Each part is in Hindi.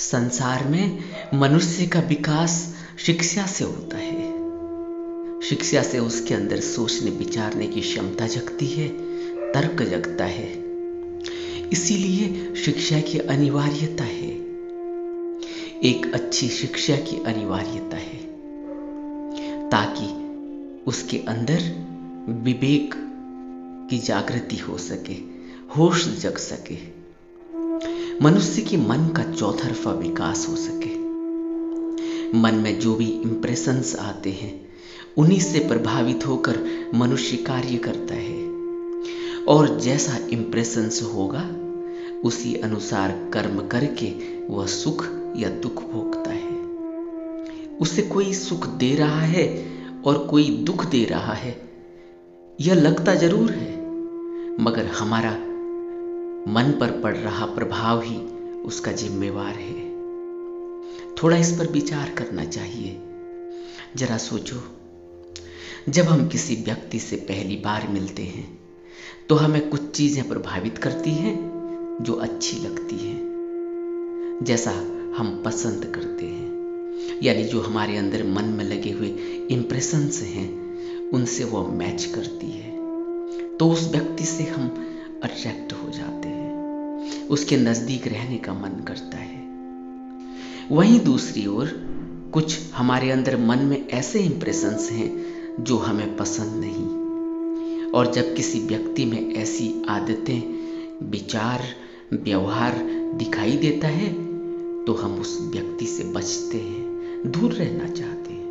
संसार में मनुष्य का विकास शिक्षा से होता है। शिक्षा से उसके अंदर सोचने विचारने की क्षमता जगती है, तर्क जगता है। इसीलिए शिक्षा की अनिवार्यता है, एक अच्छी शिक्षा की अनिवार्यता है, ताकि उसके अंदर विवेक की जागृति हो सके, होश जग सके, मनुष्य के मन का चौतरफा विकास हो सके। मन में जो भी इंप्रेशंस आते हैं उन्हीं से प्रभावित होकर मनुष्य कार्य करता है, और जैसा इंप्रेशंस होगा उसी अनुसार कर्म करके वह सुख या दुख भोगता है। उसे कोई सुख दे रहा है और कोई दुख दे रहा है, यह लगता जरूर है, मगर हमारा मन पर पड़ रहा प्रभाव ही उसका जिम्मेवार है। थोड़ा इस पर विचार करना चाहिए। जरा सोचो, जब हम किसी व्यक्ति से पहली बार मिलते हैं तो हमें कुछ चीजें प्रभावित करती हैं जो अच्छी लगती हैं, जैसा हम पसंद करते हैं, यानी जो हमारे अंदर मन में लगे हुए इंप्रेशंस हैं उनसे वो मैच करती है, तो उस व्यक्ति से हम अट्रैक्ट हो जाते हैं, उसके नजदीक रहने का मन करता है। वहीं दूसरी ओर कुछ हमारे अंदर मन में ऐसे इंप्रेशंस हैं जो हमें पसंद नहीं, और जब किसी व्यक्ति में ऐसी आदतें, विचार, व्यवहार दिखाई देता है तो हम उस व्यक्ति से बचते हैं, दूर रहना चाहते हैं।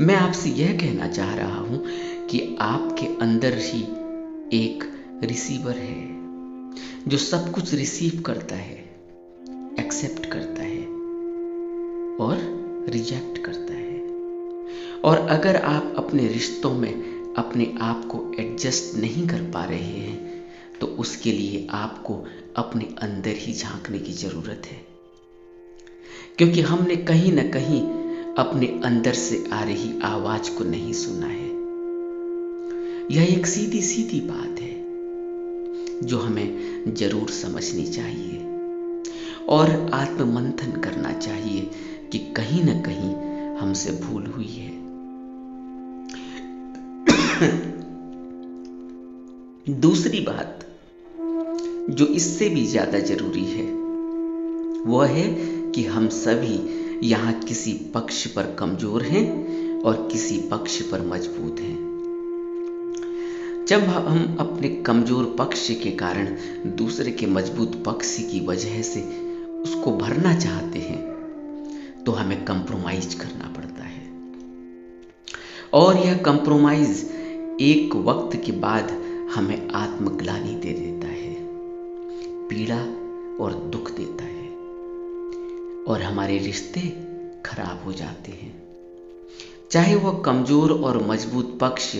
मैं आपसे यह कहना चाह रहा हूं कि आपके अंदर ही एक रिसीवर है जो सब कुछ रिसीव करता है, एक्सेप्ट करता है और रिजेक्ट करता है। और अगर आप अपने रिश्तों में अपने आप को एडजस्ट नहीं कर पा रहे हैं तो उसके लिए आपको अपने अंदर ही झांकने की जरूरत है, क्योंकि हमने कहीं ना कहीं अपने अंदर से आ रही आवाज को नहीं सुना है। यह एक सीधी सीधी बात है जो हमें जरूर समझनी चाहिए और आत्ममंथन करना चाहिए कि कहीं ना कहीं हमसे भूल हुई है। दूसरी बात जो इससे भी ज्यादा जरूरी है वह है कि हम सभी यहां किसी पक्ष पर कमजोर हैं और किसी पक्ष पर मजबूत हैं। जब हम अपने कमजोर पक्ष के कारण दूसरे के मजबूत पक्ष की वजह से उसको भरना चाहते हैं तो हमें कंप्रोमाइज करना पड़ता है, और यह कंप्रोमाइज एक वक्त के बाद हमें आत्मग्लानि दे देता है, पीड़ा और दुख देता है, और हमारे रिश्ते खराब हो जाते हैं। चाहे वह कमजोर और मजबूत पक्ष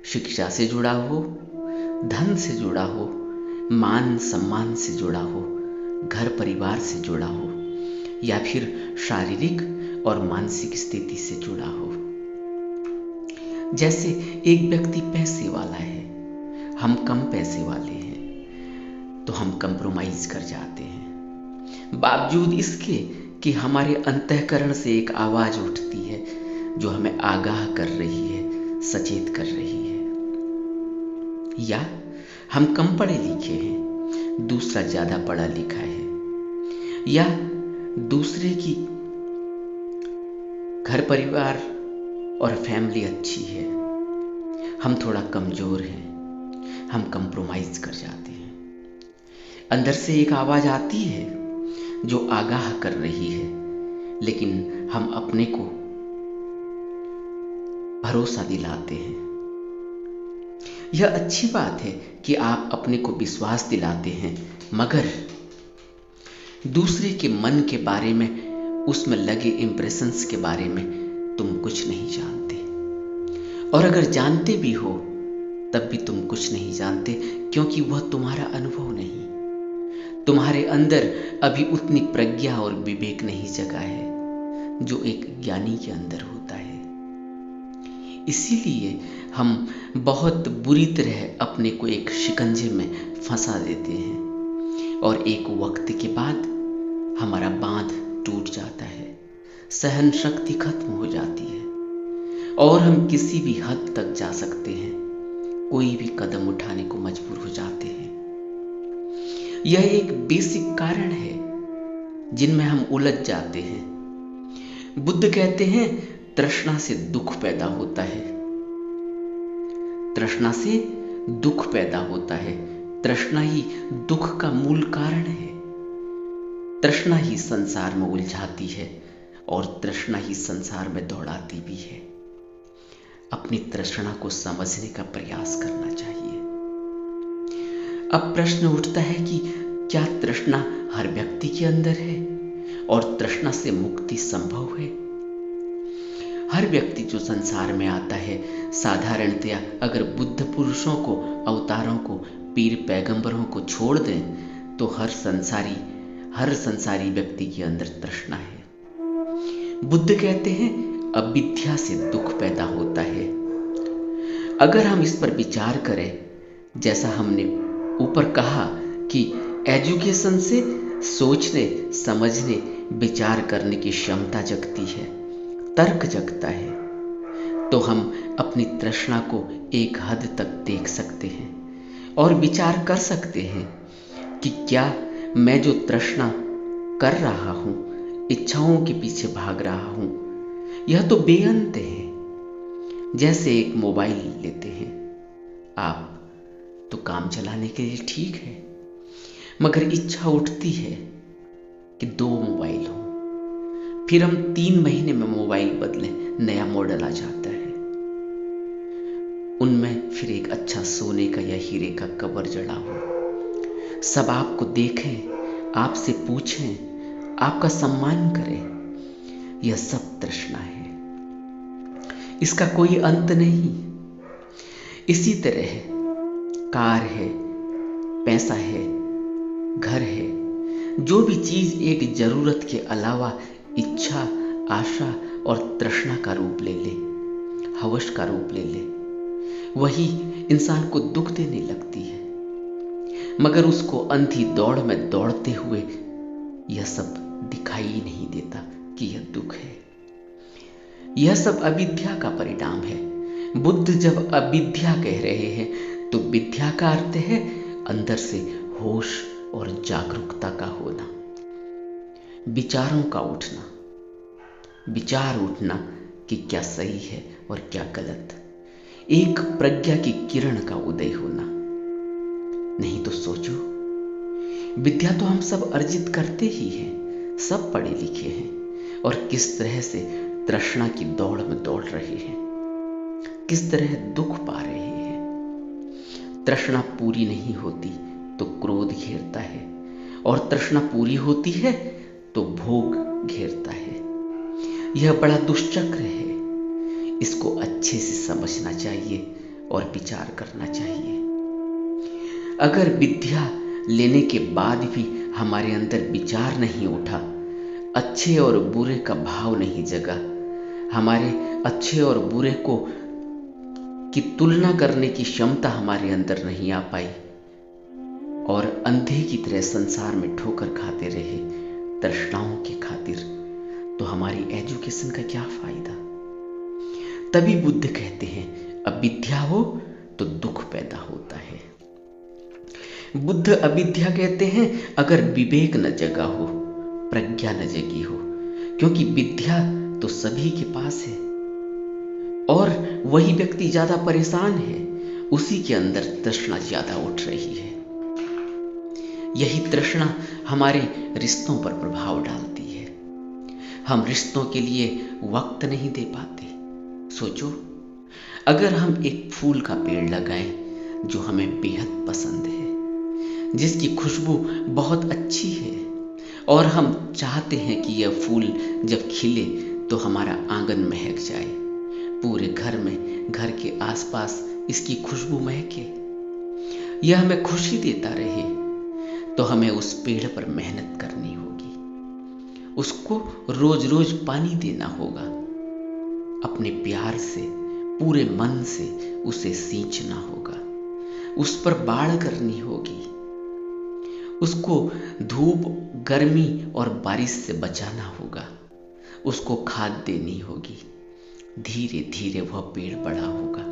शिक्षा से जुड़ा हो, धन से जुड़ा हो, मान सम्मान से जुड़ा हो, घर परिवार से जुड़ा हो, या फिर शारीरिक और मानसिक स्थिति से जुड़ा हो। जैसे एक व्यक्ति पैसे वाला है, हम कम पैसे वाले हैं, तो हम कंप्रोमाइज कर जाते हैं, बावजूद इसके कि हमारे अंतःकरण से एक आवाज उठती है जो हमें आगाह कर रही है, सचेत कर रही है। या हम कम पढ़े लिखे हैं, दूसरा ज्यादा पढ़ा लिखा है, या दूसरे की घर परिवार और फैमिली अच्छी है, हम थोड़ा कमजोर हैं, हम कंप्रोमाइज कर जाते हैं। अंदर से एक आवाज आती है जो आगाह कर रही है, लेकिन हम अपने को भरोसा दिलाते हैं। यह अच्छी बात है कि आप अपने को विश्वास दिलाते हैं, मगर दूसरे के मन के बारे में, उसमें लगे इंप्रेशंस के बारे में तुम कुछ नहीं जानते, और अगर जानते भी हो तब भी तुम कुछ नहीं जानते, क्योंकि वह तुम्हारा अनुभव नहीं, तुम्हारे अंदर अभी उतनी प्रज्ञा और विवेक नहीं जगा है जो एक ज्ञानी के अंदर होता है। इसीलिए हम बहुत बुरी तरह अपने को एक शिकंजे में फंसा देते हैं, और एक वक्त के बाद सहन शक्ति खत्म हो जाती है और हम किसी भी हद तक जा सकते हैं, कोई भी कदम उठाने को मजबूर हो जाते हैं। यह एक बेसिक कारण है जिनमें हम उलझ जाते हैं। बुद्ध कहते हैं तृष्णा से दुख पैदा होता है, तृष्णा से दुख पैदा होता है। तृष्णा ही दुख का मूल कारण है। तृष्णा ही संसार में उलझाती है और तृष्णा ही संसार में दौड़ाती भी है। अपनी तृष्णा को समझने का प्रयास करना चाहिए। अब प्रश्न उठता है कि क्या तृष्णा हर व्यक्ति के अंदर है और तृष्णा से मुक्ति संभव है? हर व्यक्ति जो संसार में आता है, साधारणतया अगर बुद्ध पुरुषों को, अवतारों को, पीर पैगंबरों को छोड़ दें तो हर संसारी व्यक्ति के अंदर तृष्णा है। बुद्ध कहते हैं अविद्या से दुख पैदा होता है। अगर हम इस पर विचार करें, जैसा हमने ऊपर कहा कि एजुकेशन से सोचने, समझने, विचार करने की क्षमता जगती है, तर्क जगता है, तो हम अपनी तृष्णा को एक हद तक देख सकते हैं और विचार कर सकते हैं कि क्या मैं जो तृष्णा कर रहा हूं, इच्छाओं के पीछे भाग रहा हूं, यह तो बेअंत है। जैसे एक मोबाइल लेते हैं आप, तो काम चलाने के लिए ठीक है, मगर इच्छा उठती है कि 2 मोबाइल हो, फिर हम 3 महीने में मोबाइल बदलें, नया मॉडल आ जाता है। उनमें फिर एक अच्छा सोने का या हीरे का कवर जड़ा हो, सब आपको देखें, आपसे पूछें, आपका सम्मान करें। यह सब तृष्णा है, इसका कोई अंत नहीं। इसी तरह कार है, पैसा है, घर है, जो भी चीज एक जरूरत के अलावा इच्छा, आशा और तृष्णा का रूप ले ले, हवस का रूप ले ले, वही इंसान को दुख देने लगती है। मगर उसको अंधी दौड़ में दौड़ते हुए यह सब दिखाई ही नहीं देता कि यह दुख है। यह सब अविद्या का परिणाम है। बुद्ध जब अविद्या कह रहे हैं तो विद्या का अर्थ है अंदर से होश और जागरूकता का होना, विचारों का उठना, विचार उठना कि क्या सही है और क्या गलत, एक प्रज्ञा की किरण का उदय होना। नहीं तो सोचो, विद्या तो हम सब अर्जित करते ही हैं, सब पढ़े लिखे हैं और किस तरह से तृष्णा की दौड़ में दौड़ रहे हैं, किस तरह दुख पा रहे हैं। तृष्णा पूरी नहीं होती तो क्रोध घेरता है और तृष्णा पूरी होती है तो भोग घेरता है। यह बड़ा दुष्चक्र है, इसको अच्छे से समझना चाहिए और विचार करना चाहिए। अगर विद्या लेने के बाद भी हमारे अंदर विचार नहीं उठा, अच्छे और बुरे का भाव नहीं जगा, हमारे अच्छे और बुरे को की तुलना करने की क्षमता हमारे अंदर नहीं आ पाई और अंधे की तरह संसार में ठोकर खाते रहे तृष्णाओं के खातिर, तो हमारी एजुकेशन का क्या फायदा। तभी बुद्ध कहते हैं अविद्या हो तो दुख पैदा होता है। बुद्ध अविद्या कहते हैं अगर विवेक न जगा हो, प्रज्ञा न जगी हो, क्योंकि विद्या तो सभी के पास है और वही व्यक्ति ज्यादा परेशान है, उसी के अंदर तृष्णा ज्यादा उठ रही है। यही तृष्णा हमारे रिश्तों पर प्रभाव डालती है। हम रिश्तों के लिए वक्त नहीं दे पाते। सोचो, अगर हम एक फूल का पेड़ लगाएं जो हमें बेहद पसंद है, जिसकी खुशबू बहुत अच्छी है और हम चाहते हैं कि यह फूल जब खिले तो हमारा आंगन महक जाए, पूरे घर में, घर के आसपास इसकी खुशबू महके, यह हमें खुशी देता रहे, तो हमें उस पेड़ पर मेहनत करनी होगी, उसको रोज रोज पानी देना होगा, अपने प्यार से, पूरे मन से उसे सींचना होगा, उस पर बाड़ करनी होगी, उसको धूप, गर्मी और बारिश से बचाना होगा, उसको खाद देनी होगी। धीरे धीरे वह पेड़ बड़ा होगा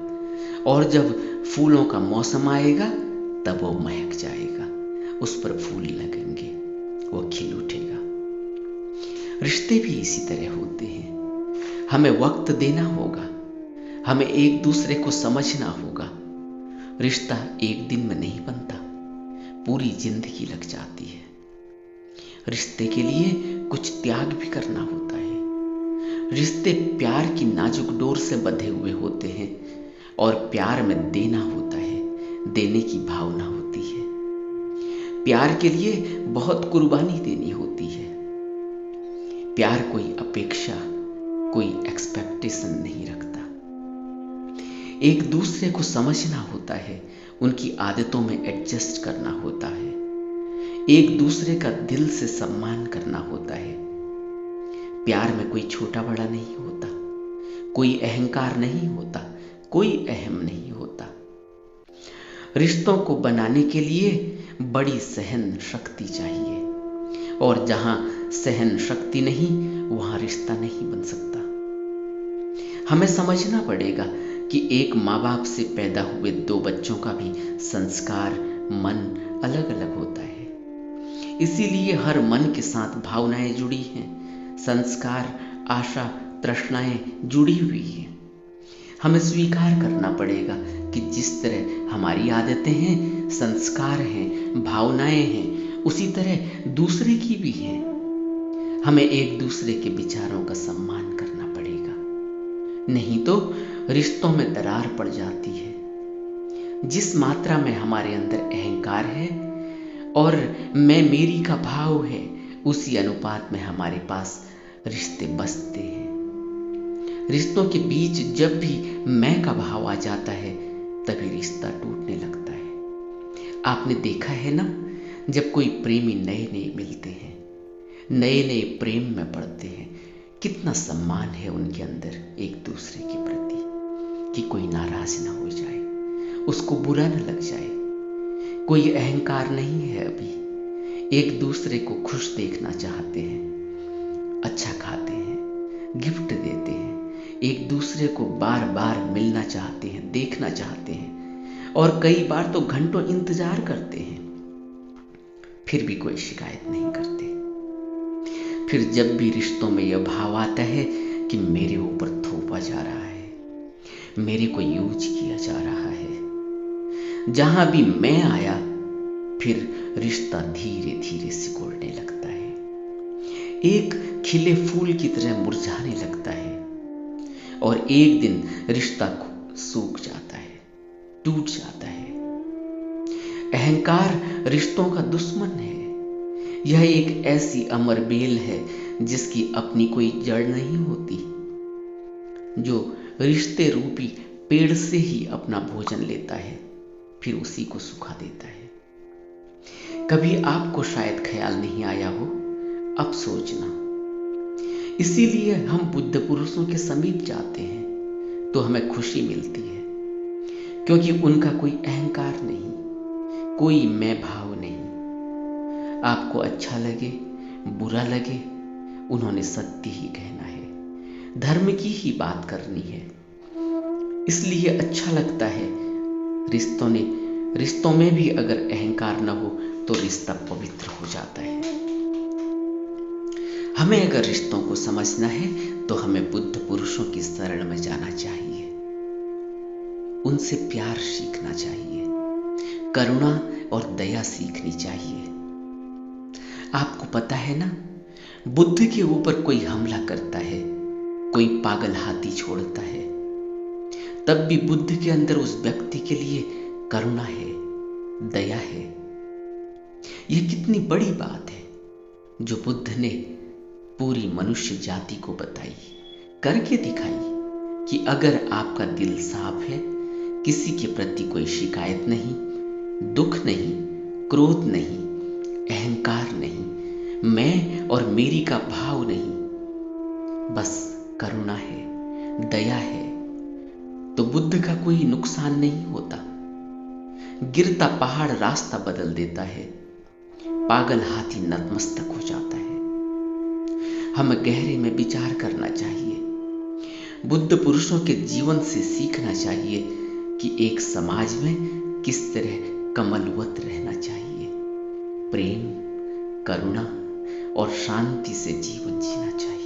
और जब फूलों का मौसम आएगा तब वो महक जाएगा, उस पर फूल लगेंगे, वो खिल उठेगा। रिश्ते भी इसी तरह होते हैं। हमें वक्त देना होगा, हमें एक दूसरे को समझना होगा। रिश्ता एक दिन में नहीं बनता, पूरी जिंदगी लग जाती है। रिश्ते के लिए कुछ त्याग भी करना होता है। रिश्ते प्यार की नाजुक डोर से बंधे हुए होते हैं और प्यार में देना होता है, देने की भावना होती है। प्यार के लिए बहुत कुर्बानी देनी होती है। प्यार कोई अपेक्षा, कोई एक्सपेक्टेशन नहीं रखता। एक दूसरे को समझना होता है, उनकी आदतों में एडजस्ट करना होता है, एक दूसरे का दिल से सम्मान करना होता है। प्यार में कोई छोटा बड़ा नहीं होता, कोई अहंकार नहीं होता, कोई अहम नहीं होता। रिश्तों को बनाने के लिए बड़ी सहन शक्ति चाहिए और जहां सहन शक्ति नहीं वहां रिश्ता नहीं बन सकता। हमें समझना पड़ेगा कि एक माँ बाप से पैदा हुए दो बच्चों का भी संस्कार, मन अलग अलग होता है। इसीलिए हर मन के साथ भावनाएं जुड़ी हैं, संस्कार, आशा, तृष्णाएं जुड़ी हुई हैं। हमें स्वीकार करना पड़ेगा कि जिस तरह हमारी आदतें हैं, संस्कार हैं, भावनाएं हैं, उसी तरह दूसरे की भी हैं। हमें एक दूसरे के विचारों का सम्मान करना पड़ेगा, नहीं तो रिश्तों में दरार पड़ जाती है। जिस मात्रा में हमारे अंदर अहंकार है और मैं मेरी का भाव है, उसी अनुपात में हमारे पास रिश्ते बसते हैं। रिश्तों के बीच जब भी मैं का भाव आ जाता है तभी रिश्ता टूटने लगता है। आपने देखा है ना, जब कोई प्रेमी नए नए मिलते हैं, नए नए प्रेम में पड़ते हैं, कितना सम्मान है उनके अंदर एक दूसरे के प्रति कि कोई नाराज ना हो जाए, उसको बुरा न लग जाए। कोई अहंकार नहीं है अभी, एक दूसरे को खुश देखना चाहते हैं, अच्छा खाते हैं, गिफ्ट देते हैं, एक दूसरे को बार बार मिलना चाहते हैं, देखना चाहते हैं और कई बार तो घंटों इंतजार करते हैं, फिर भी कोई शिकायत नहीं करते। फिर जब भी रिश्तों में यह भाव आता है कि मेरे ऊपर थोपा जा रहा है, मेरे को यूज किया जा रहा है, जहां भी मैं आया फिर रिश्ता धीरे धीरे सिकुड़ने लगता है, एक खिले फूल की तरह मुरझाने लगता है और एक दिन रिश्ता सूख जाता है, टूट जाता है। अहंकार रिश्तों का दुश्मन है। यह एक ऐसी अमर बेल है जिसकी अपनी कोई जड़ नहीं होती, जो रिश्ते रूपी पेड़ से ही अपना भोजन लेता है, फिर उसी को सुखा देता है। कभी आपको शायद ख्याल नहीं आया हो, अब सोचना। इसीलिए हम बुद्ध पुरुषों के समीप जाते हैं तो हमें खुशी मिलती है, क्योंकि उनका कोई अहंकार नहीं, कोई मैं भाव नहीं। आपको अच्छा लगे, बुरा लगे, उन्होंने सत्य ही कहना है, धर्म की ही बात करनी है। इसलिए अच्छा लगता है। रिश्तों में भी अगर अहंकार न हो तो रिश्ता पवित्र हो जाता है। हमें अगर रिश्तों को समझना है तो हमें बुद्ध पुरुषों की शरण में जाना चाहिए, उनसे प्यार सीखना चाहिए, करुणा और दया सीखनी चाहिए। आपको पता है ना, बुद्ध के ऊपर कोई हमला करता है, कोई पागल हाथी छोड़ता है, तब भी बुद्ध के अंदर उस व्यक्ति के लिए करुणा है, दया है। यह कितनी बड़ी बात है जो बुद्ध ने पूरी मनुष्य जाति को बताई, करके दिखाई कि अगर आपका दिल साफ है, किसी के प्रति कोई शिकायत नहीं, दुख नहीं, क्रोध नहीं, अहंकार नहीं, मैं और मेरी का भाव नहीं, बस करुणा है, दया है, तो बुद्ध का कोई नुकसान नहीं होता। गिरता पहाड़ रास्ता बदल देता है, पागल हाथी नतमस्तक हो जाता है। हमें गहरे में विचार करना चाहिए। बुद्ध पुरुषों के जीवन से सीखना चाहिए कि एक समाज में किस तरह कमलवत रहना चाहिए, प्रेम, करुणा और शांति से जीवन जीना चाहिए।